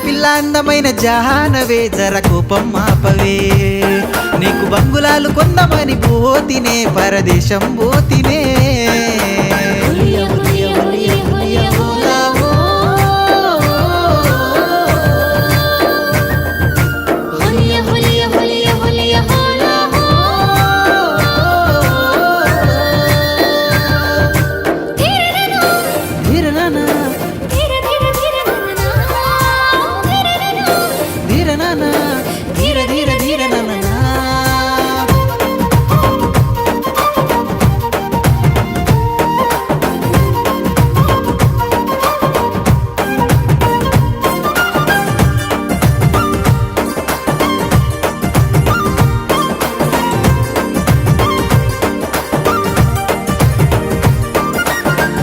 పిల్ల అందమైన జానవే జర కోపం మాపవే నీకు బంగులాలు కొందమని పోతినే పరదేశం పోతినే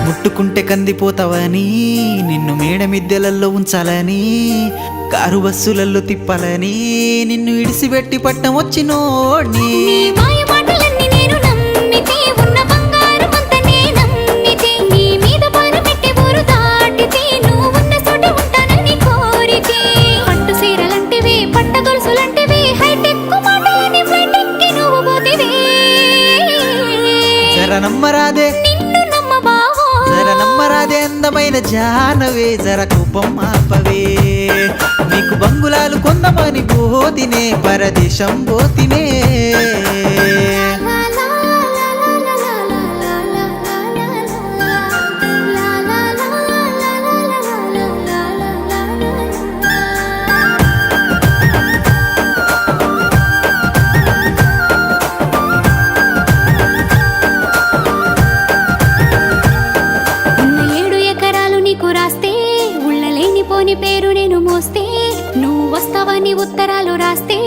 ముట్టుకుంటే కందిపోతావని నిన్ను మేడ మిద్దెలలో ఉంచాలని కారు బస్సులలో తిప్పాలని నిన్ను ఇడిసిపెట్టి పట్టం వచ్చినోడ్ని జర నమ్మరాదే నమ్మరాదే అందమైన జానవే జర కోపం ఆపవే నీకు బంగులాలు కొందమని పోతినే పరదేశం పోతినే పేరు నేను మోస్తే నువ్వు వస్తావని ఉత్తరాలు రాస్తే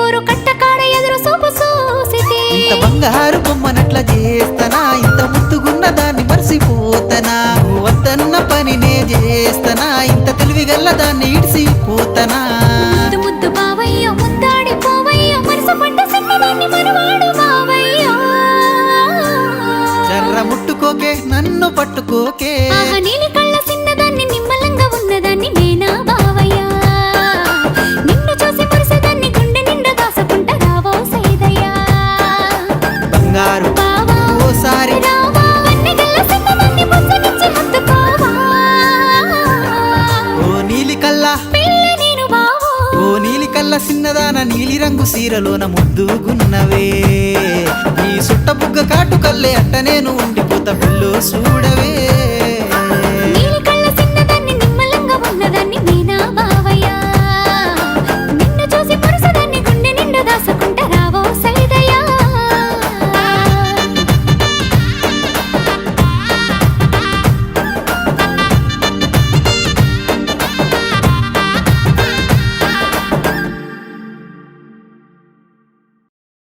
ఊరు కట్టకాడ ఎదురు సోపు సోసితే ఇంత బంగారు బొమ్మనట్ల చేస్తనా ఇంత ముద్దుగున్న దాన్ని మర్చిపోతనా వద్దన్న పనినే చేస్తనా ఇంత తెలివిగల్ల దాన్ని ఇడిసిపోతనా ముద్దు ముద్దు బావయ్య ముద్దాడి పోవయ్య మనసుపడ్డ సిన్నదాన్ని మనవాడు బావయ్య జర్ర ముట్టుకోకే నన్ను పట్టుకోకే నీలి కళ్ళ సిన్నదాన్ని నిమ్మలంగా ఉన్నదాన్ని నేనా బావయ్య నిన్ను చూసి మురిసేదాన్ని గుండె నిండా దాసుకుంటా రావో సైదయ్యా బంగారు బావా ఓసారి రావా వన్నెగల్ల సిన్నదాన్ని ముచ్చనిచ్చి హత్తుకోవా ఓ నీలి కల్లా పిల్ల నేను బావో ఓ నీలి కల్ల సిన్నదాన నీలి రంగు సీరలోన ముద్దుగున్నవే నీ సుట్ట బుగ్గ కాటు కల్లే అట్ట నేను ఉండిపోతా పిల్లో చూడవే